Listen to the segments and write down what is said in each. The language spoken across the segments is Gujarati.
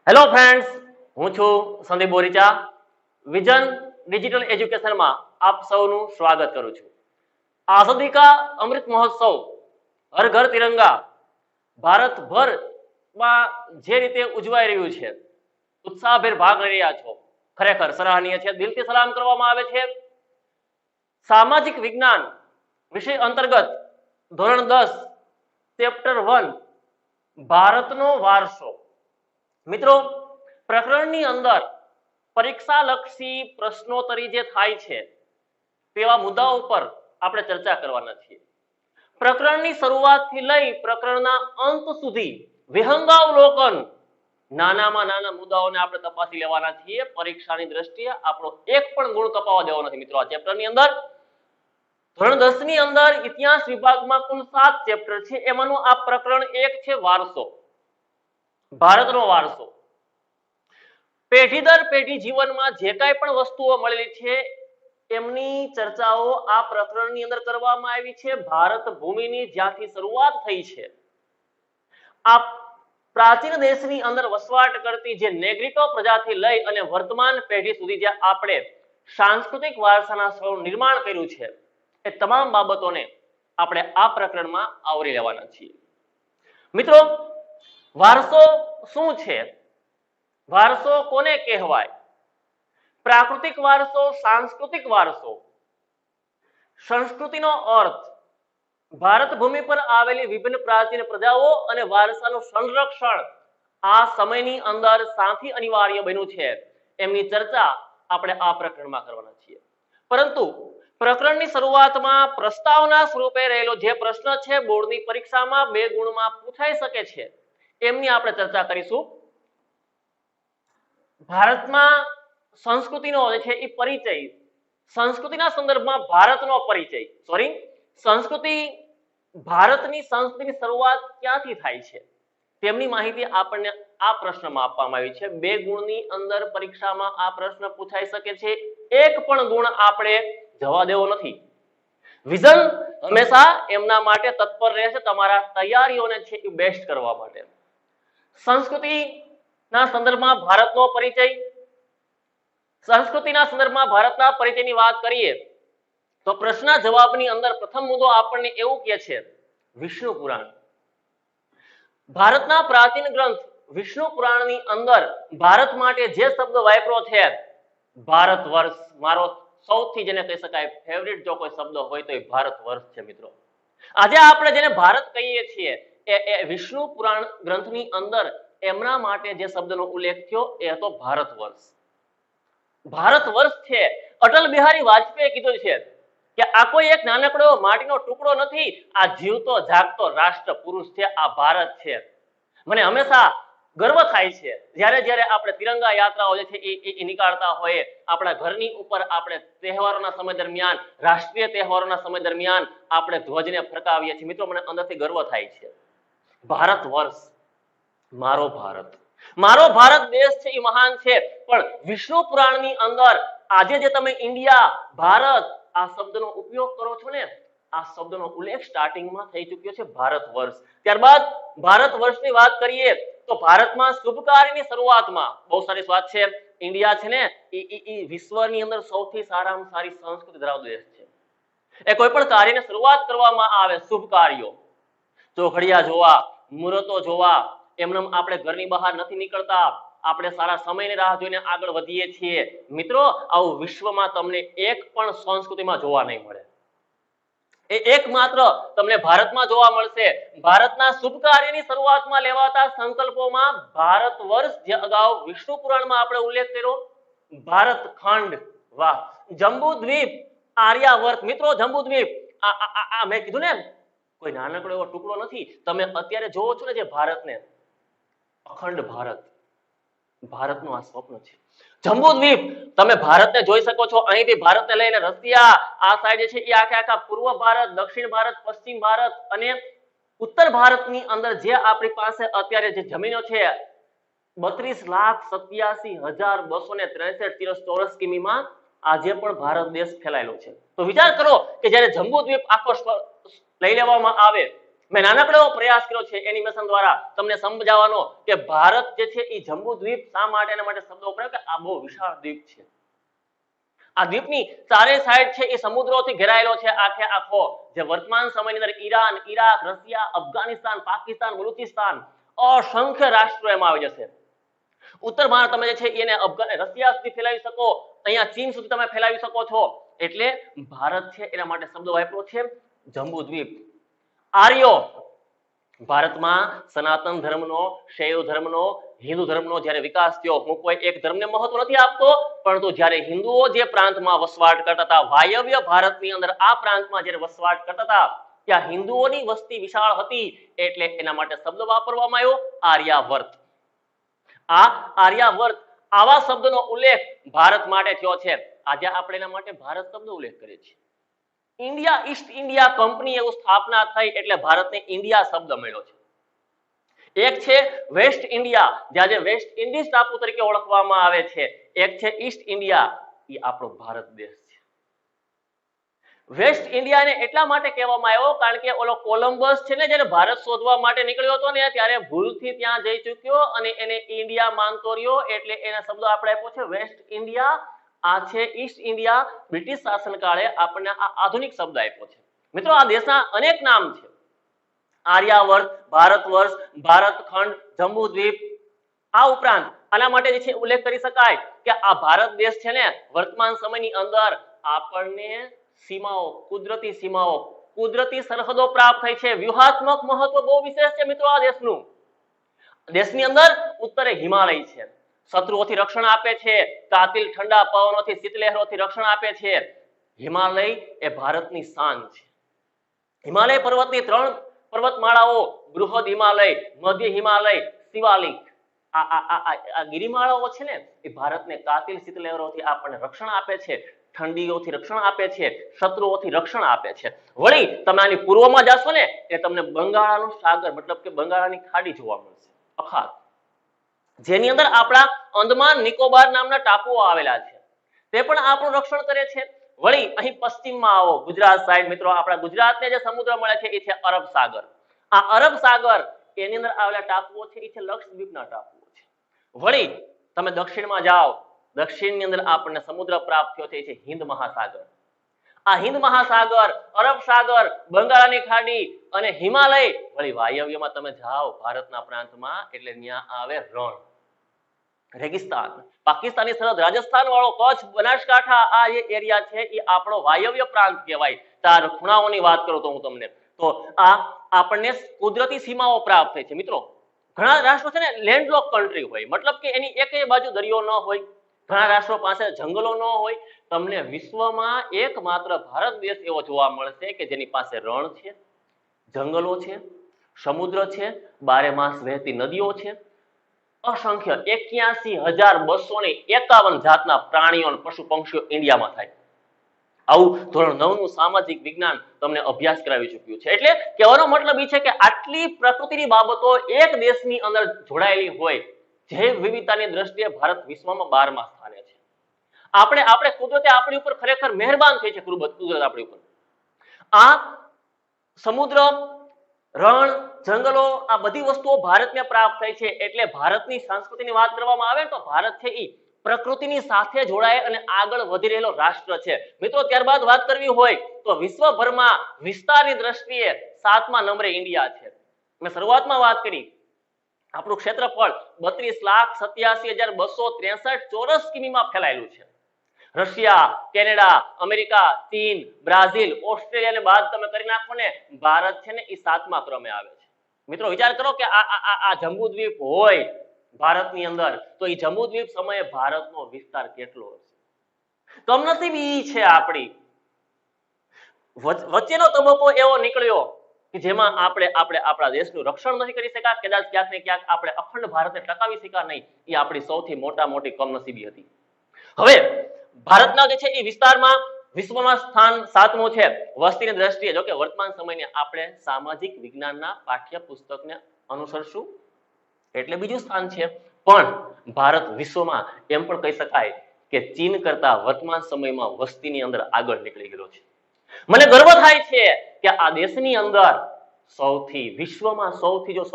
હેલો ફ્રેન્ડ્સ, હું છું સંદીપ બોરીચા. વિઝન ડિજિટલ એજ્યુકેશનમાં આપ સૌનું સ્વાગત કરું છું. આઝાદી કા અમૃત મહોત્સવ, હર ઘર તિરંગા ભારતભરમાં જે રીતે ઉજવાઈ રહ્યું છે, ઉત્સાહભેર ભાગ લઈ રહ્યા છો, ખરેખર સરાહનીય છે. દિલથી સલામ કરવામાં આવે છે. સામાજિક વિજ્ઞાન વિષય અંતર્ગત ધોરણ 10 ચેપ્ટર 1 ભારતનો વારસો. મિત્રો, પ્રકરણની અંદર પરીક્ષાલક્ષી પ્રશ્નોત્તરી જે થાય છે તેવા મુદ્દાઓ પર આપણે ચર્ચા કરવાના છીએ. પ્રકરણની શરૂઆતથી લઈ પ્રકરણના અંત સુધી વિહંગાવલોકન, નાનામાં નાના મુદ્દાઓને આપણે તપાસી લેવાના છીએ. પરીક્ષાની દ્રષ્ટિએ આપણો એક પણ ગુણ કપાવા દેવો નથી. મિત્રો, આ ચેપ્ટરની અંદર ધોરણ 10 ની અંદર ઇતિહાસ વિભાગમાં કુલ 7 ચેપ્ટર છે. એમાંનું આ પ્રકરણ 1 છે, વારસો, ભારતનો વારસો. પેઢી દર પેઢી જીવનમાં જે કાંઈ પણ વસ્તુઓ મળેલી છે એમની ચર્ચાઓ આ પ્રકરણની અંદર કરવામાં આવી છે. ભારત ભૂમિની જ્યાંથી શરૂઆત થઈ છે, આ પ્રાચીન દેશની અંદર વસવાટ કરતી જે નેગ્રીટો પ્રજાથી લઈ અને વર્તમાન પેઢી સુધી જે આપણે સાંસ્કૃતિક વારસાના સ્થળોનું નિર્માણ કર્યું છે, એ તમામ બાબતોને આપણે આ પ્રકરણમાં આવરી લેવાના છીએ. મિત્રો, વારસો શું છે? વારસો કોને કહેવાય? પ્રાકૃતિક વારસો, સાંસ્કૃતિક વારસો. સંસ્કૃતિનો અર્થ ભારત ભૂમિ પર આવેલી વિભિન્ન પ્રાચીન પ્રજાઓ અને વારસાનું સંરક્ષણ આ સમયની અંદર સાથી અનિવાર્ય બન્યું છે. એમની ચર્ચા આપણે આ પ્રકરણમાં કરવાના છીએ. પરંતુ પ્રકરણની શરૂઆતમાં પ્રસ્તાવના સ્વરૂપે રહેલો જે પ્રશ્ન છે, બોર્ડની પરીક્ષામાં 2 ગુણમાં પૂછાઈ શકે છે, એમની આપણે ચર્ચા કરીશું. ભારતમાં સંસ્કૃતિનો જે છે એ પરિચય, સંસ્કૃતિના સંદર્ભમાં ભારતનો પરિચય, ભારતની સંસ્કૃતિની શરૂઆત ક્યાંથી થાય છે તેમની માહિતી આપણને આ પ્રશ્નમાં આપવામાં આવી છે. 2 ગુણની અંદર પરીક્ષામાં આ પ્રશ્ન પૂછાઈ શકે છે. એક પણ ગુણ આપણે જવા દેવો નથી. વિઝન હંમેશા એમના માટે તત્પર રહેશે, તમારા તૈયારીઓને છે એ બેસ્ટ કરવા માટે. સંસ્કૃતિના સંદર્ભમાં ભારતનો પરિચય. સંસ્કૃતિના સંદર્ભમાં ભારતના પરિચયની વાત કરીએ તો પ્રશ્નના જવાબની અંદર પ્રથમ મુદ્દો આપણને એવું કહે છે, વિષ્ણુ પુરાણ. ભારતના પ્રાચીન ગ્રંથ વિષ્ણુ પુરાણની અંદર ભારત માટે જે શબ્દ વાપર્યો છે, ભારત વર્ષ, મારો સૌથી જેને કહી શકાય ફેવરિટ જો કોઈ શબ્દ હોય તો એ ભારત વર્ષ છે. મિત્રો, આજે આપણે જેને ભારત કહીએ છીએ એ વિષ્ણુ પુરાણ ગ્રંથની અંદર એમના માટે જે શબ્દનો ઉલ્લેખ થયો એ હતો ભારત વર્ષ. ભારત વર્ષ છે. અટલ બિહારી વાજપેયી કીધું છે કે આ કોઈ એક નાનકડો માટીનો ટુકડો નથી, આ જીવતો જાગતો રાષ્ટ્ર પુરુષ છે, આ ભારત છે. મને હંમેશા ગર્વ થાય છે જ્યારે આપણે તિરંગા યાત્રાઓ જે છે એ નીકાળતા હોઈએ, આપણા ઘરની ઉપર આપણે તહેવારોના સમય દરમિયાન, રાષ્ટ્રીય તહેવારોના સમય દરમિયાન આપણે ધ્વજને ફરકાવીએ છીએ. મિત્રો, મને અંદરથી ગર્વ થાય છે. ભારત વર્ષ, મારો ભારત, મારો ભારત દેશ છે એ મહાન છે. પણ વિષ્ણુ પુરાણની અંદર આજે જે તમે ઇન્ડિયા, ભારત આ શબ્દનો ઉપયોગ કરો છો ને, આ શબ્દનો ઉલ્લેખ સ્ટાર્ટિંગમાં થઈ ચૂક્યો છે, ભારત વર્ષ. ત્યારબાદ ભારત વર્ષની વાત કરીએ તો ભારતમાં શુભ કાર્યની શરૂઆતમાં બહુ સરસ વાત છે, ઇન્ડિયા છે ને એ વિશ્વની અંદર સૌથી સારામાં સારી સંસ્કૃતિ ધરાવતો દેશ છે. એ કોઈ પણ કાર્યની શરૂઆત કરવામાં આવે, શુભ કાર્યો, ચોઘડિયા જોવા, મુહૂર્તો જોવા, એમને આપણે ઘરની બહાર નથી નીકળતા, આપણે સારા સમયની રાહ જોઈને આગળ વધીએ છીએ. મિત્રો, આવું વિશ્વમાં તમને એક પણ સંસ્કૃતિમાં જોવા નહીં મળે. એ એકમાત્ર તમને ભારતમાં જોવા મળશે. ભારતના શુભ કાર્યની શરૂઆતમાં લેવાતા સંકલ્પોમાં ભારત વર્ષ, જે અગાઉ વિષ્ણુ પુરાણમાં આપણે ઉલ્લેખ કર્યો, ભારત ખંડ, વાહ, જંબુદ્વીપ, આર્યાવર્ત. મિત્રો, જંબુદ્વીપ આ મેં કીધું ને કોઈ નાનકડો એવો ટુકડો નથી. તમે અત્યારે જોવો છો ને જે ભારતને, અખંડ ભારત, ભારતનું આ સ્વપ્ન છે. જંબુદ્વીપ, તમે ભારતને જોઈ શકો છો. અહીંથી ભારતને લઈને રશિયા, આ સાઈડ જે છે એ આખા પૂર્વ ભારત, દક્ષિણ ભારત, પશ્ચિમ ભારત અને ઉત્તર ભારતની અંદર જે આપણી પાસે અત્યારે જે જમીનો છે, 32,87,263 ચોરસ કિમીમાં આજે પણ ભારત દેશ ફેલાયેલો છે. તો વિચાર કરો કે જ્યારે જંબુદ્વીપ આખો લઈ લેવામાં આવે મેં નાનકડો એવો પ્રયાસ કર્યો છે એનિમેશન દ્વારા તમને સમજાવવાનો કે ભારત જે છે એ જંબુદ્વીપ શા માટે એના માટે શબ્દો વપરાયો કે આ બહુ વિશાળ દ્વીપ છે. આ દ્વીપની ચારે સાઈડ છે એ સમુદ્રોથી ઘેરાયેલો છે આખે આખો, જે વર્તમાન સમયની અંદર Iran, Iraq, Russia, Afghanistan, Pakistan, Balochistan અસંખ્ય રાષ્ટ્રો એમાં આવી જશે. ઉત્તર ભારત તમે જે છે એને રશિયા સુધી ફેલાવી શકો, અહીંયા ચીન સુધી તમે ફેલાવી શકો છો. એટલે ભારત છે એના માટે શબ્દ વાપર્યો છે જંબુદ્વીપ. આર્યો, ભારતમાં સનાતન ધર્મનો, શૈવ ધર્મનો, હિન્દુ ધર્મનો જ્યારે વિકાસ થયો, હું કોઈ એક ધર્મને મહત્વ નથી આપતો, પરંતુ જ્યારે હિન્દુઓ જે પ્રાંતમાં વસવાટ કરતા હતા, વાયવ્ય ભારતની અંદર આ પ્રાંતમાં જ્યારે વસવાટ કરતા હતા, ત્યાં હિન્દુઓની વસ્તી વિશાળ હતી, એટલે એના માટે શબ્દ વાપરવામાં આવ્યો આર્યાવર્ત. આ આર્યાવર્ત આવા શબ્દનો ઉલ્લેખ ભારત માટે થયો છે. આજે આપણે એના માટે ભારત શબ્દનો ઉલ્લેખ કરીએ છીએ. ઇન્ડિયા ઈસ્ટ ઇન્ડિયા કંપની એવું સ્થાપના થઈ એટલે ભારતને ઇન્ડિયા શબ્દ મળ્યો છે. એક છે વેસ્ટ ઇન્ડિયા, જે આજે વેસ્ટ ઇન્ડિઝ ટાપુ તરીકે ઓળખવામાં આવે છે. એક છે ઈસ્ટ ઇન્ડિયા, એ આપણો ભારત દેશ છે. વેસ્ટ ઇન્ડિયાને એટલા માટે કહેવામાં આવ્યો કારણ કે ઓલો કોલંબસ છે ને જ્યારે ભારત શોધવા માટે નીકળ્યો હતો ને ત્યારે ભૂલથી ત્યાં જઈ ચૂક્યો અને એને ઇન્ડિયા માનતો રહ્યો, એટલે એના શબ્દ આપણે આપ્યો છે વેસ્ટ ઇન્ડિયા. આ છે ઈસ્ટ ઇન્ડિયા. બ્રિટિશ શાસનકાળે આપણને આ આધુનિક શબ્દ આપ્યો છે. મિત્રો આ દેશના અનેક નામ છે, આર્યાવર્ત, ભારતવર્ષ, ભારતખંડ, જંબુદ્વીપ. આ ઉપરાંત આના માટે જે છે ઉલ્લેખ કરી શકાય કે આ ભારત દેશ છે ને વર્તમાન સમયની અંદર આપણને સીમાઓ, કુદરતી સીમાઓ, કુદરતી સરહદો પ્રાપ્ત થઈ છે. વ્યૂહાત્મક મહત્વ બહુ વિશેષ છે મિત્રો આ દેશનું. દેશની અંદર ઉત્તરે હિમાલય છે, શત્રુઓથી રક્ષણ આપે છે, કાતિલ ઠંડા પવનોથી, શીતલહેરોથી રક્ષણ આપે છે. હિમાલય એ ભારતની શાન છે. હિમાલય પર્વતની 3 પર્વતમાળાઓ, બૃહદ હિમાલય, મધ્ય હિમાલય, શિવાલિક, આ ગિરિમાળાઓ છે ને એ ભારતને કાતિલ શીતલહેરોથી આપણને રક્ષણ આપે છે, ઠંડીઓથી રક્ષણ આપે છે, શત્રુઓથી રક્ષણ આપે છે. વળી તમે આની પૂર્વમાં જાશો ને એ તમને બંગાળાનો સાગર મતલબ કે બંગાળાની ખાડી જોવા મળશે, અખાત, જેની અંદર આપણા અંદમાન નિકોબાર નામના ટાપુઓ આવેલા છે, તે પણ આપણું રક્ષણ કરે છે. વળી અહીં પશ્ચિમમાં આવો, ગુજરાત સાઈડ મિત્રો, આપણા ગુજરાતને જે સમુદ્ર મળે છે એ છે અરબ સાગર. આ અરબ સાગર એની અંદર આવેલા ટાપુઓ છે એ છે લક્ષદ્વીપના ટાપુઓ છે. વળી તમે દક્ષિણમાં જાઓ, દક્ષિણની અંદર આપણને સમુદ્ર પ્રાપ્ત થયો છે એ છે હિન્દ મહાસાગર. આ હિન્દ મહાસાગર, અરબ સાગર, બંગાળાની ખાડી અને હિમાલય. વળી વાયવ્યમાં તમે જાઓ ભારતના પ્રાંતમાં એટલે ત્યાં આવે રણ, રેગિસ્તાન, પાકિસ્તાની સરહદ, રાજસ્થાન વાળો કચ્છ, બનાસકાંઠા, આ જે એરિયા છે એ આપણો વાયવ્ય પ્રાંત કહેવાય. 4 ખૂણાઓની વાત કરું તો હું તમને, તો આ આપણને કુદરતી સીમાઓ પ્રાપ્ત થઈ છે. મિત્રો ઘણા રાષ્ટ્રો છે ને લેન્ડલોક કન્ટ્રી હોય, મતલબ કે એની એકેય બાજુ દરિયો ન હોય, ઘણા રાષ્ટ્રો પાસે જંગલો ન હોય. તમને વિશ્વમાં એકમાત્ર ભારત દેશ એવો જોવા મળશે કે જેની પાસે રણ છે, જંગલો છે, સમુદ્ર છે, 12 માસ વહેતી નદીઓ છે, અસંખ્ય 81,251 જાતના પ્રાણીઓ અને પશુ પંક્ષીઓ ઇન્ડિયામાં થાય. આવું ધોરણ 9 નું સામાજિક વિજ્ઞાન તમને અભ્યાસ કરાવી ચૂક્યું છે. એટલે કહેવાનો મતલબ એ છે કે આટલી પ્રકૃતિની બાબતો એક દેશની અંદર જોડાયેલી હોય, જૈવ વિવિધતાની દ્રષ્ટિએ ભારત વિશ્વમાં 12મા સ્થાને છે. આપણે કુદરતે આપણી ઉપર ખરેખર મહેરબાન થઈ છે. કુદરત આપણી ઉપર આ સમુદ્ર, રણ, જંગલો, આ બધી વસ્તુઓ ભારતને પ્રાપ્ત થઈ છે. એટલે ભારતની સંસ્કૃતિની વાત કરવામાં આવે તો ભારત છે એ પ્રકૃતિની સાથે જોડાય અને આગળ વધી રહેલો રાષ્ટ્ર છે. મિત્રો ત્યારબાદ વાત કરવી હોય તો વિશ્વભરમાં વિસ્તારની દ્રષ્ટિએ 7મા નંબરે ઇન્ડિયા છે. મેં શરૂઆતમાં વાત કરી, આપણું ક્ષેત્રફળ 32,87,263 ચોરસ કિમીમાં ફેલાયેલું છે. રશિયા, કેનેડા, અમેરિકા, ચીન, બ્રાઝિલ, ઓસ્ટ્રેલિયાને બાદ તમે કરી નાખો ને, ભારત છે ને એ 7મા ક્રમે આવે છે. મિત્રો વિચાર કરો કે આ જંબુદ્વીપ હોય ભારતની અંદર, તો એ જંબુદ્વીપ સમયે ભારતનો વિસ્તાર કેટલો હશે? કમનસીબી છે આપણી વચ્ચેનો તબક્કો એવો નીકળ્યો કે જેમાં આપણે આપણા દેશનું રક્ષણ નથી કરી શક્યા, કદાચ ક્યાંક ને ક્યાંક આપણે અખંડ ભારતને ટકાવી શક્યા નહીં. એ આપણી સૌથી મોટી કમનસીબી હતી. હવે ભારતના જે છે એ વિસ્તારમાં વિશ્વમાં સ્થાન 7મું છે વસ્તીની દ્રષ્ટિએ. જો કે વર્તમાન સમયને આપણે સામાજિક વિજ્ઞાનના પાઠ્યપુસ્તકને અનુસરશું એટલે બીજું સ્થાન છે. પણ ભારત વિશ્વમાં એમ પણ કહી શકાય કે ચીન કરતા વર્તમાન સમયમાં વસ્તીની અંદર આગળ નીકળી ગયો છે. મને ગર્વ થાય છે કે આ દેશની અંદર વિશ્વમાં સૌથી જો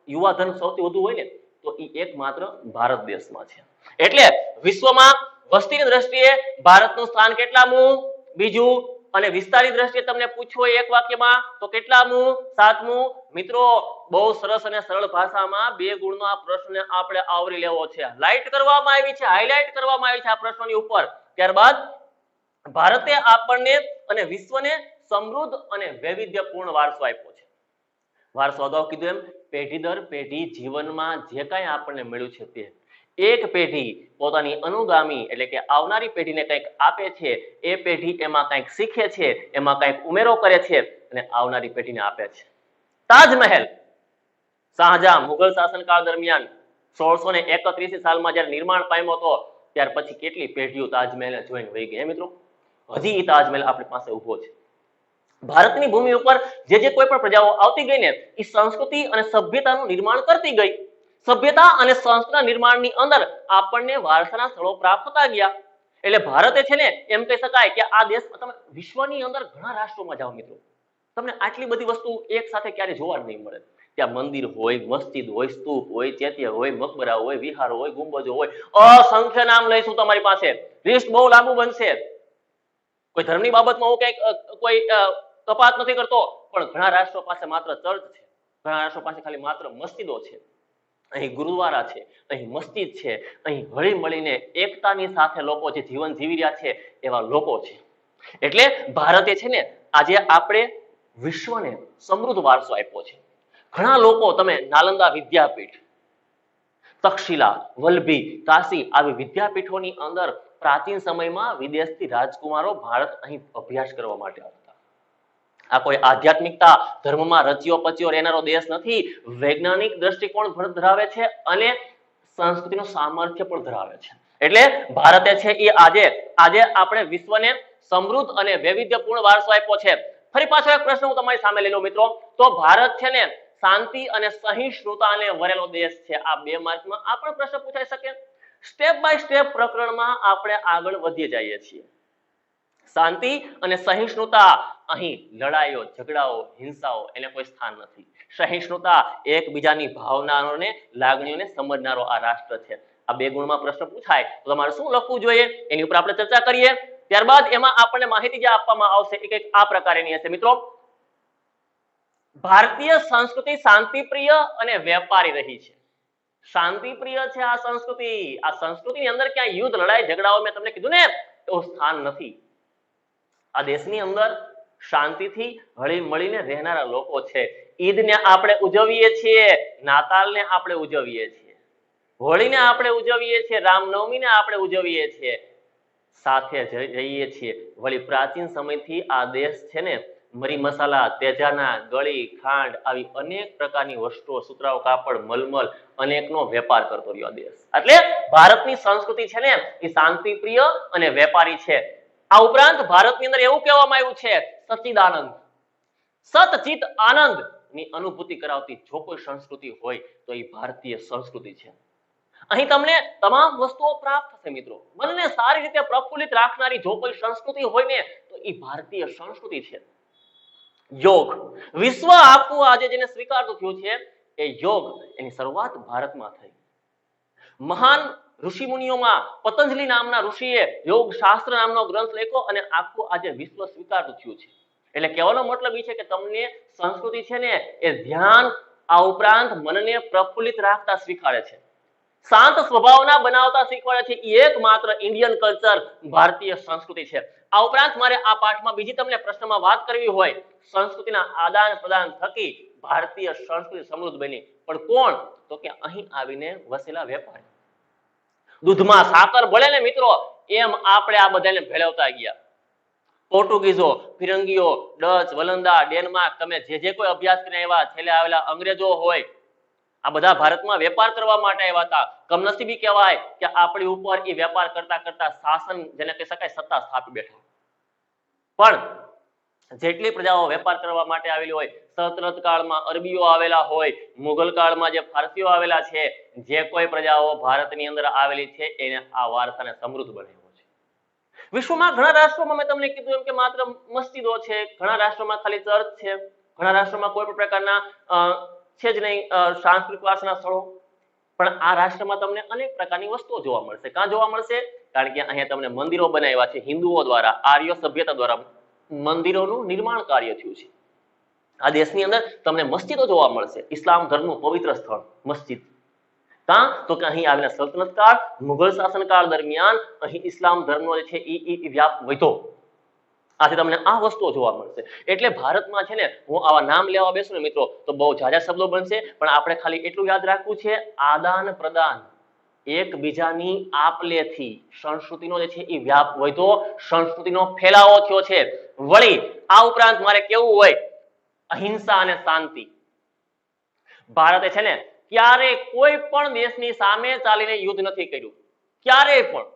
યુવા ધન સૌથી વધુ હોય ને તો એ એકમાત્ર ભારત દેશમાં છે. એટલે વિશ્વમાં વસ્તીની દ્રષ્ટિએ ભારતનું સ્થાન કેટલામું? બીજું. અને વિસ્તારની દ્રષ્ટિએ તમને પૂછવું હોય એક વાક્યમાં તો કેટલામું? 7મું. મિત્રો બહુ સરસ અને સરળ ભાષામાં 2 ગુણનો આ પ્રશ્ન આપણે આવરી લેવો છે. લાઇટ કરવામાં આવી છે, હાઇલાઇટ કરવામાં આવી છે આ પ્રશ્નોની ઉપર. ત્યારબાદ ભારતે આપણને અને વિશ્વને સમૃદ્ધ અને વૈવિધ્યપૂર્ણ વારસો આપ્યો છે. વારસો અગાઉ કીધું એમ પેઢી દર પેઢી જીવનમાં જે કાંઈ આપણને મળ્યું છે તે એક પેઢી પોતાની અનુગામી એટલે કે આવનારી પેઢીને કંઈક આપે છે, એ પેઢી એમાં કંઈક શીખે છે, એમાં કંઈક ઉમેરો કરે છે અને આવનારી પેઢીને આપે છે. તાજમહેલ શાહજહાં મુઘલ શાસનકાળ દરમિયાન 1631 સાલમાં જ્યારે નિર્માણ પામ્યો હતો ત્યાર પછી કેટલી પેઢીઓ તાજમહેલને જોઈને વહી ગઈ મિત્રો. હજી એ તાજમહેલ આપણી પાસે ઉભો છે. ભારતની ભૂમિ ઉપર જે કોઈ પણ પ્રજાઓ આવતી ગઈ ને એ સંસ્કૃતિ અને સભ્યતાનું નિર્માણ કરતી ગઈ. સભ્યતા અને સંસ્કૃતિના નિર્માણની અંદર આપણને વારસાના સ્થળો પ્રાપ્ત થતા ગયા. એટલે ભારતે છે ને એમ કહી શકાય કે આ દેશ તમે વિશ્વની અંદર ઘણા રાષ્ટ્રોમાં જાઓ મિત્રો, તમને આટલી બધી વસ્તુ એક સાથે ક્યારે જોવા નહીં મળે. ત્યાં મંદિર હોય, મસ્જિદ હોય, સ્તૂપ હોય, ચૈત્ય હોય, મકબરા હોય, વિહારો હોય, ગુંબજો હોય, અસંખ્ય નામ લઈશું તમારી પાસે, લિસ્ટ બહુ લાંબુ બનશે. કોઈ ધર્મની બાબતમાં હું કંઈક કોઈ તપાસ નથી કરતો, પણ ઘણા રાષ્ટ્રો પાસે માત્ર ચર્ચ છે, ઘણા રાષ્ટ્રો પાસે ખાલી માત્ર મસ્જિદો છે, અહીં ગુરુદ્વારા છે, અહીં મસ્જિદ છે, અહીં હળી મળીને એકતાની સાથે લોકો જે જીવન જીવી રહ્યા છે એવા લોકો છે. એટલે ભારતે છે ને આજે આપણે વિશ્વને સમૃદ્ધ વારસો આપ્યો છે. ઘણા લોકો તમે નાલંદા વિદ્યાપીઠ, તક્ષશિલા, વલ્લભી, કાશી આવી વિદ્યાપીઠોની અંદર પ્રાચીન સમયમાં વિદેશથી રાજકુમારો ભારત અહીં અભ્યાસ કરવા માટે આવતા. આ કોઈ આધ્યાત્મિકતા ધર્મમાં રચ્યો પચ્યો રહેનારો દેશ નથી. વૈજ્ઞાનિક દ્રષ્ટિકોણ પણ ધરાવે છે અને સંસ્કૃતિનું સામર્થ્ય પણ ધરાવે છે. એટલે ભારતે છે એ આજે આપણે વિશ્વને સમૃદ્ધ અને વૈવિધ્યપૂર્ણ વારસો આપ્યો છે. ફરી પાછો એક પ્રશ્ન હું તમારી સામે લઈ લઉં મિત્રો, તો ભારત છે ને શાંતિ અને સહિષ્ણુતાને વરેલો દેશ છે. આ 2 માર્કમાં આ પણ પ્રશ્ન પૂછાઈ શકે. સ્ટેપ બાય સ્ટેપ પ્રકરણમાં આપણે આગળ વધી જઈએ છીએ. શાંતિ અને સહિષ્ણુતા, અહીં લડાઈઓ, ઝઘડાઓ, હિંસાઓ એને કોઈ સ્થાન નથી. સહિષ્ણુતા એકબીજાની ભાવનાઓને, લાગણીઓને સમજનારો આ રાષ્ટ્ર છે. આ 2 ગુણમાં પ્રશ્ન પૂછાય તો તમારે શું લખવું જોઈએ એની ઉપર આપણે ચર્ચા કરીએ. ત્યારબાદ એમાં આપણને માહિતી જે આપવામાં આવશે એ કંઈક આ પ્રકારની હશે મિત્રો. ભારતીય સંસ્કૃતિ શાંતિપ્રિય અને વેપારી રહી છે. શાંતિપ્રિય છે આ સંસ્કૃતિ. આ સંસ્કૃતિની અંદર ક્યાંય યુદ્ધ, લડાઈ, ઝઘડાઓ મેં તમને કીધું ને એવું સ્થાન નથી. આ દેશની અંદર શાંતિથી હળી મળીને રહેનારા લોકો છે. ઈદને આપણે ઉજવીએ છીએ, નાતાલને આપણે ઉજવીએ છીએ, હોળીને આપણે ઉજવીએ છીએ, રામનવમીને આપણે ઉજવીએ છીએ, સાથે રહીએ છીએ. વળી પ્રાચીન સમયથી આ દેશ છે ને મરી મસાલા, તેજાના, ગળી, ખાંડ આવી અનેક પ્રકારની વસ્તુઓ, સુતરાઉ કાપડ, મલમલ અનેકનો વેપાર કરતો રહ્યો દેશ. એટલે ભારતની સંસ્કૃતિ છે ને એ શાંતિપ્રિય અને વેપારી છે. આ ઉપરાંત ભારતની અંદર એવું કહેવામાં આવ્યું છે સચ્ચિદાનંદ, સતચિત આનંદ ની અનુભૂતિ કરાવતી જો કોઈ સંસ્કૃતિ હોય તો એ ભારતીય સંસ્કૃતિ છે. અહીં તમને તમામ વસ્તુઓ પ્રાપ્ત થશે મિત્રો. મનને સારી રીતે પ્રફુલ્લિત રાખનારી જો કોઈ સંસ્કૃતિ હોય ને તો એ ભારતીય સંસ્કૃતિ છે. યોગ વિશ્વ આખું આજે જેને સ્વીકારતું થયું છે એ યોગ, એની શરૂઆત ભારતમાં થઈ. મહાન ઋષિ મુનિઓમાં પતંજલિ નામના ઋષિએ યોગ શાસ્ત્ર નામનો ગ્રંથ લખ્યો અને આખું આજે વિશ્વ સ્વીકારતું થયું છે. એટલે કહેવાનો મતલબ એ છે કે તમને સંસ્કૃતિ છે ને એ ધ્યાન, આ ઉપરાંત મનને પ્રફુલ્લિત રાખતા શીખવાડે છે, શાંત સ્વભાવના બનાવતા શીખવાડે છે. એકમાત્ર ઇન્ડિયન કલ્ચર ભારતીય સંસ્કૃતિ છે. આ ઉપરાંત મારે આ પાઠમાં બીજી તમને પ્રશ્નમાં વાત કરવી હોય, સંસ્કૃતિના આદાન પ્રદાન થકી ભારતીય સંસ્કૃતિ સમૃદ્ધ બની. પણ કોણ? તો કે અહીં આવીને વસેલા વેપારી. દૂધમાં સાકર ભળે ને મિત્રો એમ આપણે આ બધાને ભેળવતા ગયા. પોર્ટુગીઝો, ફિરંગીઓ, ડચ, વલંદા, ડેનમાર્ક, તમે જે કોઈ અભ્યાસ કરીને આવ્યા, છેલ્લે આવેલા અંગ્રેજો હોય, આ બધા ભારતમાં વેપાર કરવા માટે આવ્યા હતા. કમનસીબી કહેવાય કે આપણી ઉપર એ વેપાર કરતા કરતા શાસન, જેને કહી શકાય સત્તા સ્થાપી બેઠા. પણ જેટલી પ્રજાઓ વેપાર કરવા માટે આવેલી હોય, સલ્તનત કાળમાં અરબીઓ આવેલા હોય, મુઘલ કાળમાં જે ફારસીઓ આવેલા છે, જે કોઈ પ્રજાઓ ભારતની અંદર આવેલી છે એને આ વારસાને સમૃદ્ધ બનાવ્યો છે. વિશ્વમાં ઘણા રાષ્ટ્રોમાં મેં તમને કીધું એમ કે માત્ર મસ્જિદો છે, ઘણા રાષ્ટ્રોમાં ખાલી ચર્ચ છે, ઘણા રાષ્ટ્રોમાં કોઈ પણ પ્રકારના છે જ નહીં સાંસ્કૃતિક વારસાના સ્થળો, પણ આ રાષ્ટ્રમાં તમને અનેક પ્રકારની વસ્તુઓ જોવા મળશે. ક્યાં જોવા મળશે? કારણ કે અહીંયા તમને મંદિરો બનાવ્યા છે હિન્દુઓ દ્વારા, આર્ય સભ્યતા દ્વારા મંદિરોનું નિર્માણ કાર્ય થયું છે. આ દેશની અંદર તમને મસ્જિદો જોવા મળશે, ઇસ્લામ ધર્મનું પવિત્ર સ્થળ મસ્જિદ. કાં તો કે અહીં આવેલા સલ્તનત કાળ, મુઘલ શાસનકાળ દરમિયાન અહીં ઇસ્લામ ધર્મનો જે છે એ વ્યાપ વધ્યો. આથી તમને આ વસ્તુઓ જોવા મળશે. એટલે ભારતમાં છે ને, હું આવા નામ લેવા બેસું ને મિત્રો તો બહુ ઝાઝા શબ્દો બનશે, પણ આપણે ખાલી એટલું યાદ રાખવું છે, આદાન પ્રદાન, એકબીજાની આપલેથી સંસ્કૃતિનો જે છે એ વ્યાપ વધ્યો, સંસ્કૃતિનો ફેલાવો થયો છે. વળી આ ઉપરાંત મારે કેવું હોય, અહિંસા અને શાંતિ. ભારતે છે ને ક્યારેય કોઈ પણ દેશની સામે ચાલીને યુદ્ધ નથી કર્યું, ક્યારેય પણ.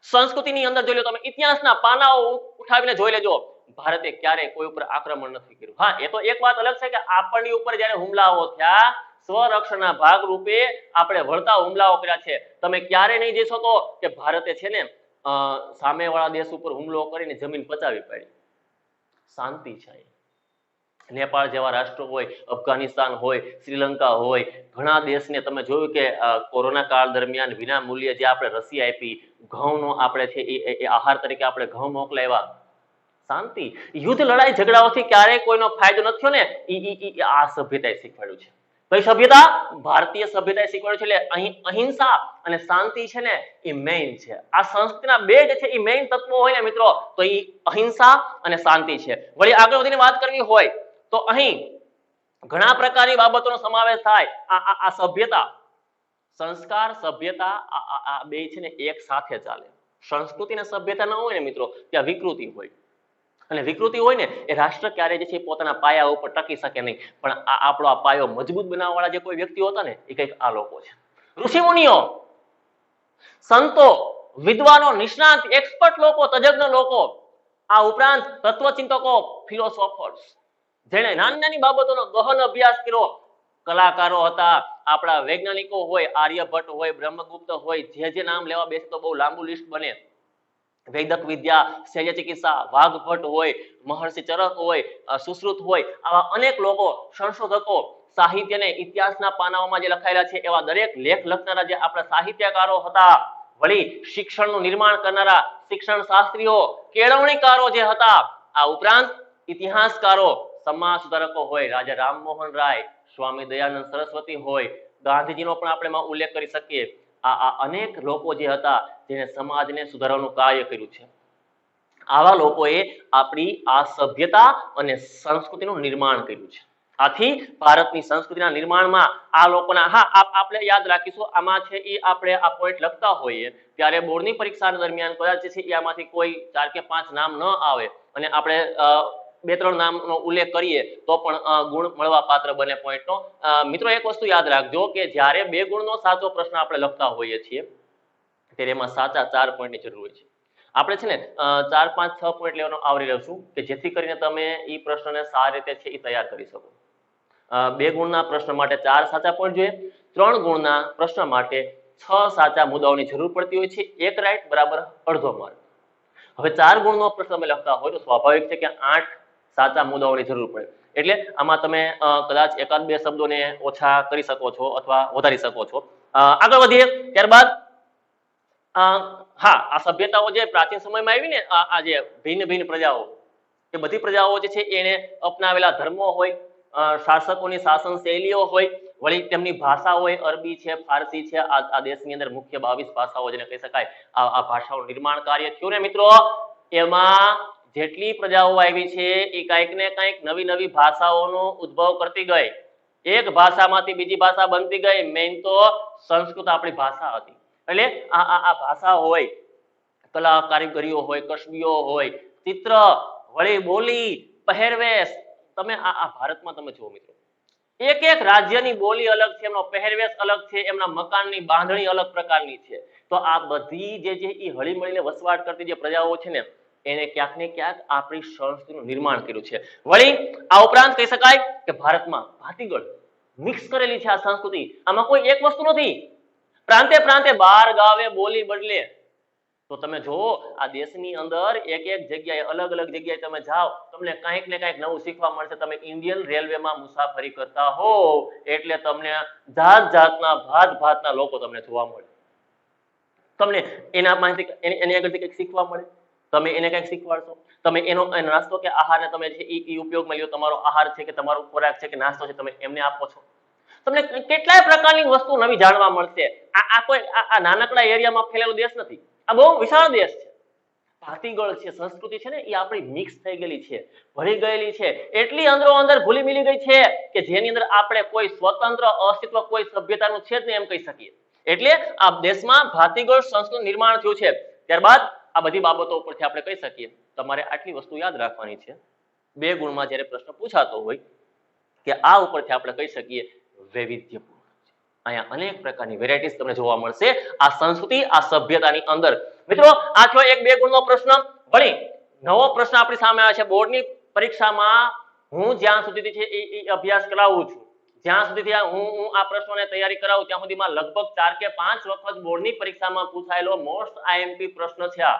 સંસ્કૃતિની અંદર જોઈ લો તમે, ઇતિહાસના પાનાઓ ઉઠાવીને જોઈ લેજો, ભારતે ક્યારેય કોઈ ઉપર આક્રમણ નથી કર્યું. હા, એ તો એક વાત અલગ છે કે આપણની ઉપર જ્યારે હુમલાઓ થયા, સ્વરક્ષણના ભાગ રૂપે આપણે વળતા હુમલાઓ કર્યા છે. તમે ક્યારે નહીં જોઈ શકો કે ભારતે છે ને સામેવાળા દેશ ઉપર હુમલો કરીને જમીન પચાવી પાડી. શાંતિ છે. નેપાળ જેવા રાષ્ટ્રો હોય, અફઘાનિસ્તાન હોય, શ્રીલંકા હોય, ઘણા દેશને તમે જોયું કે કોરોના કાળ દરમિયાન વિના મૂલ્યે જે આપણે રસી આપી, ઘઉંનો આપણે છે એ આહાર તરીકે આપણે ઘઉં મોકલાવ્યા. શાંતિ. યુદ્ધ લડાઈ ઝઘડાઓથી ક્યારેય કોઈનો ફાયદો નથી થયો ને, આ સભ્યતાએ શીખવાડ્યું છે. કઈ સભ્યતા? ભારતીય સભ્યતાએ શીખવાડ્યું છે. એટલે અહીં અહિંસા અને શાંતિ છે ને એ મેઇન છે. આ સંસ્કૃતિના બે જે છે એ મેઇન તત્વો હોય ને મિત્રો, તો એ અહિંસા અને શાંતિ છે. વળી આગળ વધીને વાત કરવી હોય તો અહીં ઘણા પ્રકારની બાબતોનો સમાવેશ થાય. આ સભ્યતા, સંસ્કાર, સભ્યતા, આ બે છે ને એક સાથે ચાલે. સંસ્કૃતિ અને સભ્યતા ન હોય ને મિત્રો, ત્યાં વિકૃતિ હોય. અને વિકૃતિ હોય ને એ રાષ્ટ્ર ક્યારે જે છે પોતાના પાયા ઉપર ટકી શકે નહીં. પણ આપણો આ પાયો મજબૂત બનાવવા વાળા જે કોઈ વ્યક્તિઓ હતા ને એ કંઈક આ લોકો છે. ઋષિમુનિઓ, સંતો, વિદ્વાનો, નિષ્ણાંત, એક્સપર્ટ લોકો, તજજ્ઞ લોકો, આ ઉપરાંત તત્વચિંતકો, ફિલોસોફર્સ, જેને નાની નાની બાબતોનો ગહન અભ્યાસ કર્યો. કલાકારો હતા, આપણા વૈજ્ઞાનિકો હોય, આર્યભટ્ટ હોય, બ્રહ્મગુપ્ત હોય, જે નામ લેવા બેસે તો બહુ લાંબુ લિસ્ટ બને. વૈદક વિદ્યા, શલ્ય ચિકિત્સા, વાઘભટ્ટ હોય, મહર્ષિ ચરક હોય, સુશ્રુત હોય, આવા અનેક લોકો, સંશોધકો, સાહિત્યને ઇતિહાસના પાનાઓમાં જે લખાયેલા છે એવા દરેક લેખ લખનારા જે આપણા સાહિત્યકારો હતા. વળી શિક્ષણનું નિર્માણ કરનારા શિક્ષણ શાસ્ત્રીઓ, કેળવણીકારો જે હતા. આ ઉપરાંત ઇતિહાસકારો, સમાજ સુધારકો હોય, રાજા રામમોહન રાય, સ્વામી દયાનંદ સરસ્વતી હોય, ગાંધીજીનો પણ આપણે ઉલ્લેખ કરી શકીએ. આ અનેક લોકો જે હતા જેને સમાજને સુધારવાનું કાર્ય કર્યું છે. આવા લોકોએ આપણી આ સભ્યતા અને સંસ્કૃતિનું નિર્માણ કર્યું છે. આથી ભારતની સંસ્કૃતિના નિર્માણમાં આ લોકોના, હા આપણે યાદ રાખીશું, આમાં છે એ આપણે આ પોઈન્ટ લખતા હોઈએ ત્યારે બોર્ડની પરીક્ષા દરમિયાન કદાચ છે એ આમાંથી કોઈ 4 કે 5 નામ ન આવે અને આપણે 2-3 નામનો ઉલ્લેખ કરીએ તો પણ ગુણ મળવા પાત્ર બને પોઈન્ટનો. મિત્રો એક વસ્તુ યાદ રાખજો કે જ્યારે 2 ગુણનો સાચો પ્રશ્ન આપણે લખતા હોઈએ છીએ ત્યારે એમાં સાચા 4 પોઈન્ટની જરૂર હોય છે. આપણે છે ને 4, 5, 6 પોઈન્ટ લેવાનો આવરી લઈશું કે જેથી કરીને તમે એ પ્રશ્નને સારી રીતે છે એ તૈયાર કરી શકો. 2 ગુણના પ્રશ્ન માટે 4 સાચા પોઈન્ટ જોઈએ, 3 ગુણના પ્રશ્ન માટે 6 સાચા મુદ્દાઓની જરૂર પડતી હોય છે. 1 રાઈટ બરાબર અડધો માર્ક. હવે 4 ગુણનો પ્રશ્ન તમે લખતા હોય તો સ્વાભાવિક છે કે 8 સાચા મુદ્દાઓની જરૂર પડે. એટલે આમાં તમે કદાચ 1-2 શબ્દોને ઓછા કરી શકો છો અથવા વધારી શકો છો. આગળ વધીએ ત્યારબાદ હા, આ સભ્યતાઓ જે પ્રાચીન સમયમાં આવી ને, આ જે ભિન્ન ભિન્ન પ્રજાઓ, એ બધી પ્રજાઓ જે છે એને અપનાવેલા ધર્મો હોય, શાસકોની શાસન શૈલીઓ હોય, વળી તેમની ભાષા હોય, અરબી છે, ફારસી છે. આ દેશની અંદર મુખ્ય 22 ભાષાઓ જેને કહી શકાય. આ ભાષાઓનું નિર્માણ કાર્ય થયું ને મિત્રો, એમાં જેટલી પ્રજાઓ આવી છે એ કંઈક ને કંઈક નવી નવી ભાષાઓનો ઉદ્ભવ કરતી ગઈ. એક ભાષામાંથી બીજી ભાષા બનતી ગઈ. મેઇન તો સંસ્કૃત આપણી ભાષા હતી. એટલે આ ભાષા હોય, કલા કારીગરીઓ હોય, કસબીઓ હોય, ચિત્ર, વળી બોલી, પહેરવેશ. તમે આ ભારતમાં તમે જુઓ મિત્રો, એક એક રાજ્યની બોલી અલગ છે, એમનો પહેરવેશ અલગ છે, એમના મકાનની બાંધણી અલગ પ્રકારની છે. તો આ બધી જે એ હળી મળીને વસવાટ કરતી જે પ્રજાઓ છે ને એને ક્યાંક ને ક્યાંક આપણી સંસ્કૃતિનું નિર્માણ કર્યું છે. વળી આ ઉપરાંત કહી શકાય કે ભારતમાં ભાતીગળ મિક્સ કરેલી છે આ સંસ્કૃતિ. આમાં કોઈ એક વસ્તુ નથી. પ્રાંતે પ્રાંતે 12 ગાવે બોલી બદલે તો તમે જોવો આ દેશની અંદર એક એક જગ્યાએ અલગ અલગ જગ્યાએ તમે જાઓ તમને કંઈક ને કંઈક નવું શીખવા મળશે. તમે ઇન્ડિયન રેલવેમાં મુસાફરી કરતા હો એટલે તમને જાત જાતના લોકો તમને જોવા મળે. તમને એનામાંથી એની આગળથી કંઈક શીખવા મળે, તમે એને કંઈક શીખવાડશો, તમે એનો નાસ્તો કે આહારને તમે એ ઉપયોગમાં લ્યો, તમારો આહાર છે કે તમારો ખોરાક છે કે નાસ્તો છે તમે એમને આપો છો. તમને કેટલાય પ્રકારની વસ્તુ નવી જાણવા મળશે. આ કોઈ આ નાનકડા એરિયામાં ફેલેલો દેશ નથી, આ બહુ વિશાળ દેશ છે. ભાતીગળ છે, સંસ્કૃતિ છે ને એ આપણી મિક્સ થઈ ગયેલી છે, ભળી ગયેલી છે, એટલી અંદરો અંદર ભૂલી મિલી ગઈ છે કે જેની અંદર આપણે કોઈ સ્વતંત્ર અસ્તિત્વ કોઈ સભ્યતાનું છે જ નહીં એમ કહી શકીએ. એટલે આ દેશમાં ભાતીગળ સંસ્કૃતિનું નિર્માણ થયું છે. ત્યારબાદ આ બધી બાબતો ઉપરથી આપણે કહી શકીએ તમારે આટલી વસ્તુ યાદ રાખવાની છે. 2 ગુણમાં જ્યારે પ્રશ્ન પૂછાતો હોય કે આ ઉપરથી આપણે કહી શકીએ વૈવિધ્યપૂર્ણ. અહીંયા અનેક પ્રકારની વેરાયટીઝ તમને જોવા મળશે આ સંસ્કૃતિ આ સભ્યતાની અંદર. મિત્રો આ થયો એક 2 ગુણનો પ્રશ્ન. વળી નવો પ્રશ્ન આપણી સામે આવે છે બોર્ડની પરીક્ષામાં. હું જ્યાં સુધીથી છે એ અભ્યાસ કરાવું છું, જ્યાં સુધીથી હું આ પ્રશ્નોને તૈયારી કરાવું ત્યાં સુધીમાં લગભગ 4 કે 5 વખત બોર્ડની પરીક્ષામાં પૂછાયેલો મોસ્ટ આઈએમપી પ્રશ્ન છે આ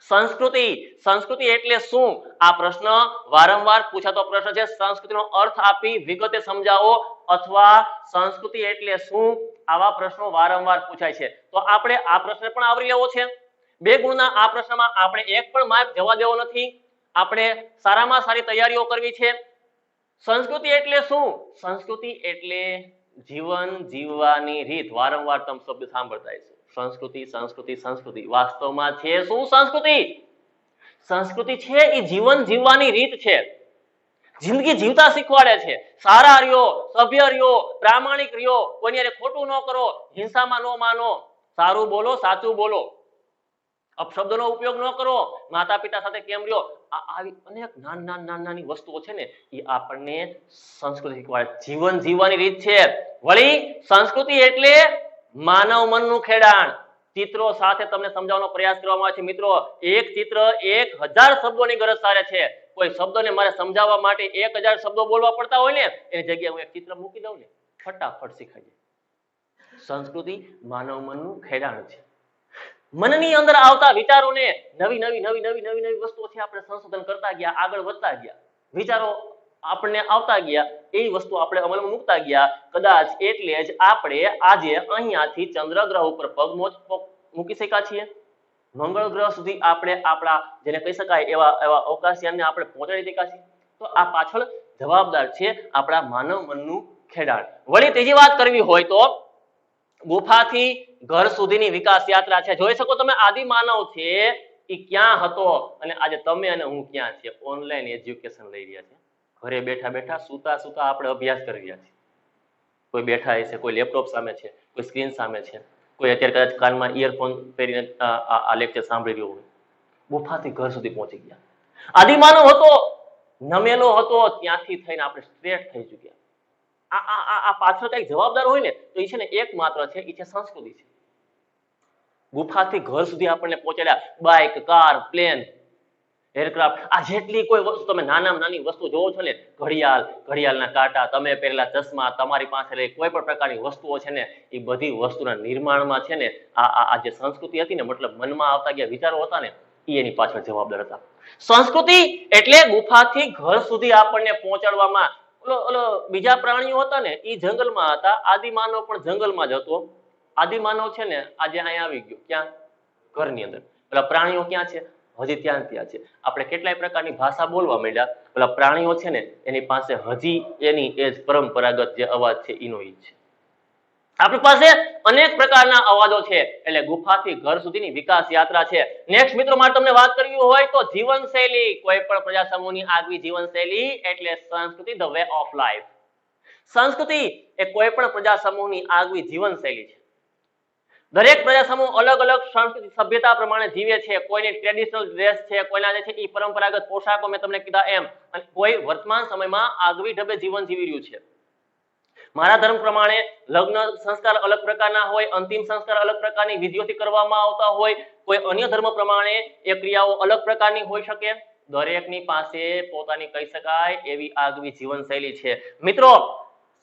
સંસ્કૃતિ એટલે શું? આ પ્રશ્ન વારંવાર પૂછાતો પ્રશ્ન છે. સંસ્કૃતિનો અર્થ આપી વિગતે સમજાવો અથવા સંસ્કૃતિ એટલે શું, આવા પ્રશ્નો વારંવાર પૂછાય છે. તો આપણે આ પ્રશ્ન પણ આવરી લેવો છે. 2 ગુણના આ પ્રશ્નમાં આપણે એક પણ માર્ક જવા દેવો નથી. આપણે સારામાં સારી તૈયારીઓ કરવી છે. સંસ્કૃતિ એટલે શું? સંસ્કૃતિ એટલે જીવન જીવવાની રીત. વારંવાર તમે શબ્દ સાંભળતા હશો, સંસ્કૃતિ. વાસ્તવમાં છે શું સંસ્કૃતિ? સંસ્કૃતિ છે એ જીવન જીવવાની રીત છે. જિંદગી જીવતા શીખવાડે છે. સારા રહ્યો, સભ્ય રહ્યો, પ્રામાણિક રહ્યો, કોઈની હારે ખોટું ન કરો, હિંસામાં ન માનો, સારું બોલો, સાચું બોલો, અપશબ્દનો ઉપયોગ ન કરો, માતા પિતા સાથે કેમ રહ્યો. આવી અનેક નાની વસ્તુઓ છે ને એ આપણને સંસ્કૃતિ શીખવાડે. જીવન જીવવાની રીત છે. વળી સંસ્કૃતિ એટલે માનવ મનનું ખેડાણ. ચિત્રો સાથે તમને સમજાવવાનો પ્રયાસ કરવામાં આવે છે. મિત્રો એક ચિત્ર 1000 શબ્દોની ગરજ સારે છે. કોઈ શબ્દને મારે સમજાવવા માટે 1000 શબ્દો બોલવા પડતા હોય ને એની જગ્યાએ હું એક ચિત્ર મૂકી દઉં ને ફટાફટ શીખાઈ જાય. સંસ્કૃતિ માનવ મનનું ખેડાણ છે. મનની અંદર આવતા વિચારોને નવી વસ્તુઓ છે આપણે સંશોધન કરતા ગયા, આગળ વધતા ગયા, વિચારો આપણને આવતા ગયા, એ વસ્તુ આપણે અમલમાં મૂકતા ગયા. કદાચ એટલે જ આપણે આજે અહીંયાથી ચંદ્ર ગ્રહ ઉપર પગ મૂકી શક્યા છીએ. મંગળ ગ્રહ સુધી આપણે આપણા જેને કહી શકાય એવા અવકાશયાનને આપણે પહોંચાડી શક્યા છીએ. તો આ પાછળ જવાબદાર છે આપણા માનવ મનનું ખેડાણ. વળી ત્રીજી વાત કરવી હોય તો ગુફાથી ઘર સુધીની વિકાસ યાત્રા છે. જોઈ શકો તમે આદિમાનવ છે એ ક્યાં હતો અને આજે તમે અને હું ક્યાં છે. ઓનલાઈન એજ્યુકેશન લઈ રહ્યા છે. ઘરે બેઠા સુતા આપણે અભ્યાસ કરી રહ્યા છીએ. કોઈ બેઠા છે, કોઈ લેપટોપ સામે છે, કોઈ સ્ક્રીન સામે છે, કોઈ અત્યારે કદાચ કાનમાં ઇયરફોન પહેરીને આ લેક્ચર સાંભળી રહ્યો હોય. ગુફાથી ઘર સુધી પહોંચી ગયા. આદિમાનવ હતો, નમેલો હતો, ત્યાંથી થઈને આપણે સ્ટ્રેટ થઈ ચૂક્યા. આ પાછળ કઈક જવાબદાર હોય ને તો એ છે ને એકમાત્ર છે, એ છે સંસ્કૃતિ છે. ગુફાથી ઘર સુધી આપણને પહોંચાડ્યા. બાઇક, કાર, પ્લેન, એરક્રાફ્ટ, આ જેટલી કોઈ વસ્તુ તમે નાનામાં નાની વસ્તુ જોવો છો ને, ઘડિયાળના કાંટા, તમે પહેરેલા ચશ્મા, તમારી પાસે કોઈ પણ પ્રકારની વસ્તુઓ છે ને એ બધી વસ્તુના નિર્માણમાં છે ને આ જે સંસ્કૃતિ હતી ને મતલબ મનમાં આવતા ગયા વિચારો હતા ને એ એની પાછળ જવાબદાર હતા. સંસ્કૃતિ એટલે ગુફાથી ઘર સુધી આપણને પહોંચાડવામાં. ઓલો બીજા પ્રાણીઓ હતા ને એ જંગલમાં હતા, આદિમાનવ પણ જંગલમાં જ હતો. આદિમાનવ છે ને આજે અહીંયા આવી ગયો. ક્યાં? ઘરની અંદર. પેલા પ્રાણીઓ ક્યાં છે? હજી ત્યાં છે. આપણે કેટલાય પ્રકારની ભાષા બોલવા માંડ્યા. પેલા પ્રાણીઓ છે ને એની પાસે હજી એની એ જ પરંપરાગત જે અવાજ છે એનો ઈ છે. આપણી પાસે અનેક પ્રકારના અવાજો છે. એટલે ગુફાથી ઘર સુધીની વિકાસ યાત્રા છે. નેક્સ્ટ મિત્રો મારે તમને વાત કરવી હોય તો જીવનશૈલી. કોઈ પણ પ્રજા સમૂહની આગવી જીવનશૈલી એટલે સંસ્કૃતિ, ધ વે ઓફ લાઈફ. સંસ્કૃતિ એ કોઈ પણ પ્રજા સમૂહની આગવી જીવનશૈલી છે. દરેક પ્રજા સમૂહ અલગ અલગ સંસ્કૃતિ સભ્યતા પ્રમાણે જીવે છે. કોઈની ટ્રેડિશનલ ડ્રેસ છે, કોઈના જે છે એ પરંપરાગત પોશાકો મેં તમને કીધા એમ, અને કોઈ વર્તમાન સમયમાં આગવી ઢબે જીવન જીવી રહ્યું છે. મારા ધર્મ પ્રમાણે લગ્ન સંસ્કાર અલગ પ્રકારના હોય, અંતિમ સંસ્કાર અલગ પ્રકારની વિધિઓથી કરવામાં આવતા હોય, કોઈ અન્ય ધર્મ પ્રમાણે એ ક્રિયાઓ અલગ પ્રકારની હોઈ શકે. દરેકની પાસે પોતાની કહી શકાય એવી આગવી જીવનશૈલી છે. મિત્રો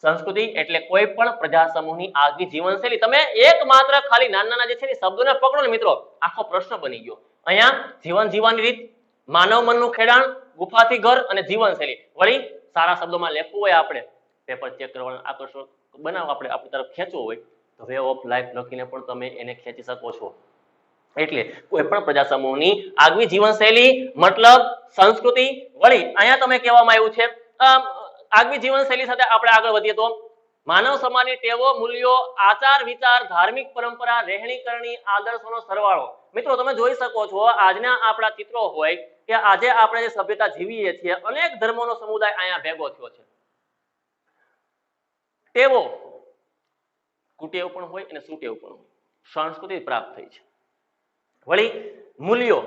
સંસ્કૃતિ એટલે કોઈ પણ પ્રજા સમૂહની આગવી જીવનશૈલી. તમે એકમાત્ર ખાલી નાના જે છે ને શબ્દોને પકડો ને મિત્રો, આખો પ્રશ્ન બની ગયો. અહીંયા જીવન જીવવાની રીત, માનવ મનનું ખેડાણ, ગુફાથી ઘર અને જીવનશૈલી. વળી સારા શબ્દોમાં લખવું હોય આપણે, પેપર ચેક કરવાનું આકર્ષક બનાવ આપણે તરફ ખેંચવું હોય તો વે ઓફ લાઈફ લખીને પણ તમે એને ખેંચી શકો છો. એટલે કોઈ પણ પ્રજા સમૂહની આગવી જીવનશૈલી મતલબ સંસ્કૃતિ. વળી અહીંયા તમે કહેવામાં આવ્યું છે આગવી જીવનશૈલી સાથે આપણે આગળ વધીએ તો માનવ સમાજની ટેવો, મૂલ્યો, આચાર વિચાર, ધાર્મિક પરંપરા, રહેણી કરણી, આદર્શોનો સરવાળો. મિત્રો તમે જોઈ શકો છો આજના આપણા ચિત્રો હોય કે આજે આપણે જે સભ્યતા જીવીએ છીએ અનેક ધર્મોનો સમુદાય અહીંયા ભેગો થયો છે. ટેવો કુટેવ પણ હોય અને સુટેવ પણ હોય, સંસ્કૃતિ પ્રાપ્ત થઈ છે. વળી મૂલ્યો,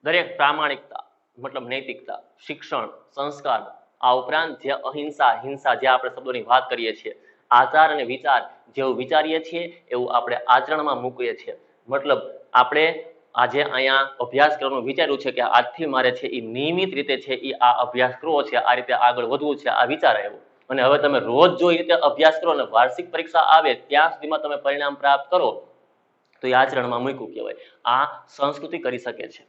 દરેક પ્રામાણિકતા મતલબ નૈતિકતા, શિક્ષણ, સંસ્કાર, આ ઉપરાંત જે અહિંસા, હિંસા જે આપણે શબ્દોની વાત કરીએ છીએ, આચાર અને વિચાર, જેવું વિચારીએ છીએ એવું આપણે આચરણમાં મૂકીએ છીએ. મતલબ આપણે આજે અહીંયા અભ્યાસ કરવાનું વિચાર્યું છે કે આજથી મારે છે એ નિયમિત રીતે છે એ આ અભ્યાસ કરવો છે, આ રીતે આગળ વધવું છે, આ વિચાર આવ્યો. અને હવે તમે રોજ જો એ રીતે અભ્યાસ કરો અને વાર્ષિક પરીક્ષા આવે ત્યાં સુધીમાં તમે પરિણામ પ્રાપ્ત કરો તો એ આચરણમાં મૂક્યું કહેવાય. આ સંસ્કૃતિ કરી શકે છે.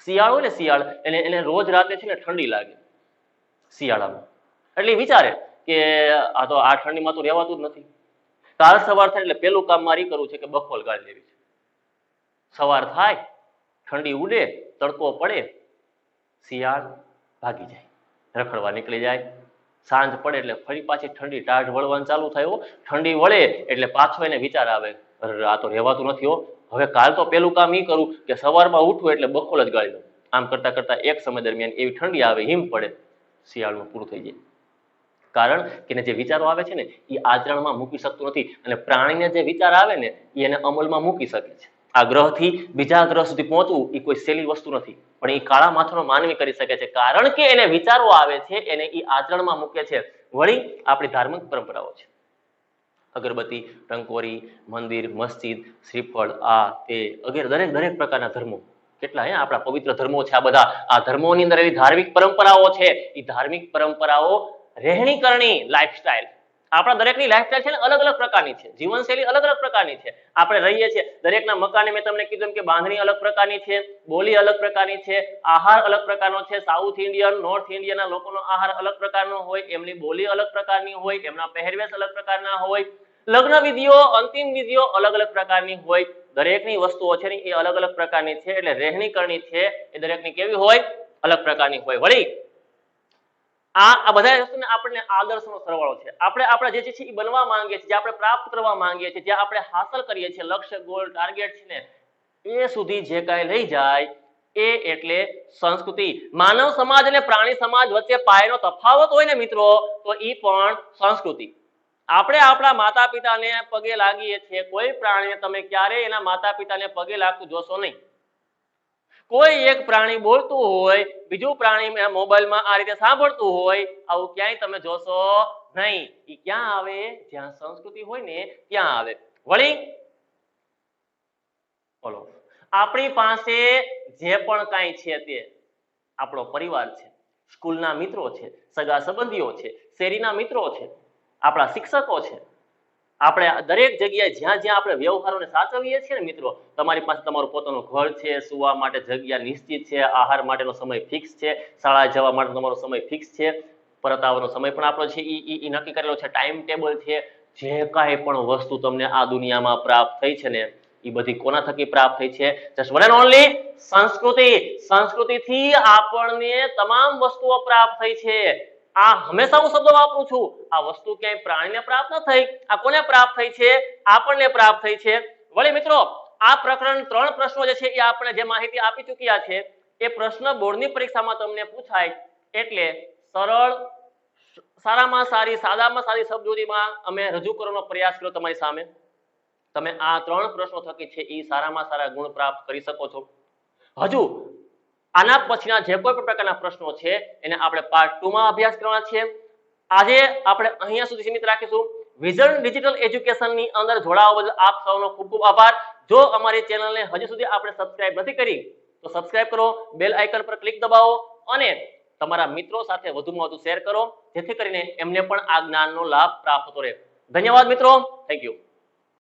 શિયાળો ને શિયાળ એને રોજ રાતે છે ને ઠંડી લાગે શિયાળામાં, એટલે વિચારે કે આ તો આ ઠંડીમાં તો રહેવાતું જ નથી. કાલ સવાર થાય એટલે પેલું કામ મારી કરવું છે કે બફોલ ગાળી લેવી છે. સવાર થાય, ઠંડી ઉડે, તડકો પડે, શિયાળ ભાગી જાય, રખડવા નીકળી જાય. સાંજ પડે એટલે ફરી પાછી ઠંડી ટાઢ વળવાનું ચાલુ થાય. ઠંડી વળે એટલે પાછો એને વિચાર આવે આ તો રહેવાતું નથી. હવે કાલ તો પેલું કામ એ કરું કે સવારમાં ઉઠવું એટલે બખોલ જ ગાળી દઉં. આમ કરતા કરતા એક સમય દરમિયાન એવી ઠંડી આવે, હિમ પડે, શિયાળમાં પૂરું થઈ જાય. કારણ કે જે વિચારો આવે છે ને એ આચરણમાં મૂકી શકતું નથી, અને પ્રાણીને જે વિચાર આવે ને એ એને અમલમાં મૂકી શકે છે. આ ગ્રહથી બીજા ગ્રહ સુધી પહોંચવું એ કોઈ સહેલી વસ્તુ નથી, પણ એ કાળા માથાનો માનવી કરી શકે છે, કારણ કે એને વિચારો આવે છે, એને એ આચરણમાં મૂકે છે. વળી આપણી ધાર્મિક પરંપરાઓ છે, અગરબત્તી, ટંકોરી, મંદિર, મસ્જિદ, શ્રીફળ, આ તે વગેરે દરેક પ્રકારના ધર્મો કેટલા આપણા પવિત્ર ધર્મો છે. આ બધા આ ધર્મોની અંદર એવી ધાર્મિક પરંપરાઓ છે. એ ધાર્મિક પરંપરાઓ રહેણી કરણી, લાઈફસ્ટાઈલ, આપણા દરેકની લાઈફસ્ટાઈલ છે ને અલગ અલગ પ્રકારની છે, જીવનશૈલી અલગ અલગ પ્રકારની છે. આપણે રહીએ છીએ દરેકના મકાને મેં તમને કીધું કે બાંધણી અલગ પ્રકારની છે, બોલી અલગ પ્રકારની છે, આહાર અલગ પ્રકારનો છે. સાઉથ ઇન્ડિયન, નોર્થ ઇન્ડિયનના લોકોનો આહાર અલગ પ્રકારનો હોય, એમની બોલી અલગ પ્રકારની હોય, એમના પહેરવેશ અલગ પ્રકારના હોય, લગ્ન વિધિઓ, અંતિમ વિધિઓ અલગ અલગ પ્રકારની હોય. દરેકની વસ્તુઓ છે ને એ અલગ અલગ પ્રકારની છે, એટલે રહેણી કરણી છે એ દરેકની કેવી હોય? અલગ પ્રકારની હોય. વળી આ બધા વસ્તુને આપણને આદર્શનો સરવાળો છે. આપણે આપણા જે છે એ બનવા માંગીએ છીએ, જે આપણે પ્રાપ્ત કરવા માંગીએ છીએ, જે આપણે હાંસલ કરીએ છીએ, લક્ષ્ય, ગોલ, ટાર્ગેટ છે ને એ સુધી જે કાંઈ લઈ જાય એ એટલે સંસ્કૃતિ. માનવ સમાજ અને પ્રાણી સમાજ વચ્ચે પાયાનો તફાવત હોય ને મિત્રો, તો એ પણ સંસ્કૃતિ. આપણે આપણા માતા પિતાને પગે લાગીએ છીએ, કોઈ પ્રાણીને તમે ક્યારેય એના માતા પિતાને પગે લાગતું જોશો નહીં. કોઈ એક પ્રાણી બોલતું હોય, બીજું પ્રાણી મોબાઈલમાં આ રીતે સાંભળતું હોય, આવું ક્યાંય તમે જોશો નહીં. એ ક્યાં આવે? જ્યાં સંસ્કૃતિ હોય ને ત્યાં આવે. વળી બોલો, આપણી પાસે જે પણ કાંઈ છે તે આપણો પરિવાર છે, સ્કૂલના મિત્રો છે, સગા સંબંધીઓ છે, શેરીના મિત્રો છે, આપણા શિક્ષકો છે. આપણે દરેક જગ્યાએ જ્યાં જ્યાં આપણે વ્યવહારોને સાચવીએ છીએ ને મિત્રો, તમારી પાસે તમારું પોતાનું ઘર છે, સુવા માટે જગ્યા નિશ્ચિત છે, આહાર માટેનો સમય ફિક્સ છે, શાળાએ જવા માટે તમારો સમય ફિક્સ છે, પરત આવવાનો સમય પણ આપણો છે એ નક્કી કરેલો છે, ટાઈમ ટેબલ છે. જે કાંઈ પણ વસ્તુ તમને આ દુનિયામાં પ્રાપ્ત થઈ છે ને એ બધી કોના થકી પ્રાપ્ત થઈ છે? જસ્ટ વન એન્ડ ઓનલી સંસ્કૃતિ. સંસ્કૃતિથી આપણને તમામ વસ્તુઓ પ્રાપ્ત થઈ છે. આ હંમેશા હું શબ્દ વાપરું છું, આ વસ્તુ ક્યાંય પ્રાણીને પ્રાપ્ત ન થઈ, આ કોને પ્રાપ્ત થઈ છે? આપણને પ્રાપ્ત થઈ છે. વળી મિત્રો આ પ્રકરણ 3 પ્રશ્નો જે છે એ આપણે જે માહિતી આપી ચૂક્યા છે એ પ્રશ્ન બોર્ડની પરીક્ષામાં તમને પૂછાય, એટલે સરળ, સારામાં સારી, સાદામાં સાદી શબ્દોમાં અમે રજૂ કરવાનો પ્રયાસ કર્યો તમારી સામે. તમે આ 3 પ્રશ્નો થકી છે એ સારામાં સારા ગુણ પ્રાપ્ત કરી શકો છો. હજુ આના પછીના જે કોઈ પણ પ્રકારના પ્રશ્નો છે એને આપણે પાર્ટ 2 માં અભ્યાસ કરવાના છે. આજે આપણે અહીંયા સુધી સીમિત રાખીશું. વિઝન ડિજિટલ એજ્યુકેશનની અંદર જોડાવા બદલ આપ સૌનો ખૂબ ખૂબ આભાર. જો અમારી ચેનલને હજી સુધી આપણે સબસ્ક્રાઇબ નથી કરી તો સબસ્ક્રાઇબ કરો, બેલ આઇકન પર ક્લિક દબાવો અને તમારા મિત્રો સાથે વધુમાં વધુ શેર કરો, જેથી કરીને એમને પણ આ જ્ઞાનનો લાભ પ્રાપ્ત થતો રહે. ધન્યવાદ મિત્રો. Thank you.